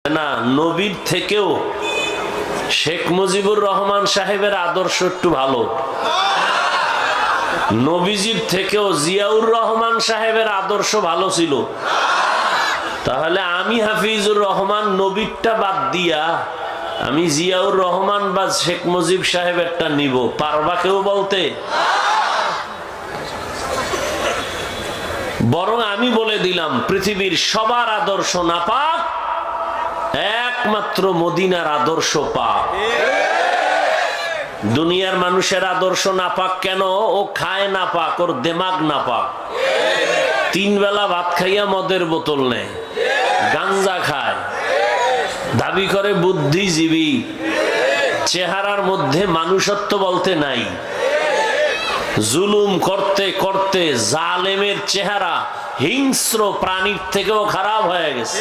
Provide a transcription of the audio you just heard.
না, নবীর থেকেও শেখ মুজিবুর রহমান সাহেবের আদর্শ একটু ভালো। নবীজির থেকেও জিয়াউর রহমান সাহেবের আদর্শ ভালো ছিল। তাহলে আমি হাফিজুর রহমান নবীরটা বাদ দিয়া আমি জিয়াউর রহমান বা শেখ মুজিব সাহেবেরটা নিব, পারবা কেউ বলতে? বরং আমি বলে দিলাম পৃথিবীর সবার আদর্শ নাপাক, একমাত্র মদিনার আদর্শ পাক। দুনিয়ার মানুষের আদর্শ নাপাক কেন? ও খায় নাপাক, ওর দেমাগ নাপাক। 3 বেলা ভাত খাইয়া মদের বোতল নেয়, গাঞ্জা খায়, দাবি করে বুদ্ধিজীবী, চেহারার মধ্যে মানুষত্ব বলতে নাই। জুলুম করতে করতে জালেমের চেহারা হিংস্র প্রাণীর থেকেও খারাপ হয়ে গেছে।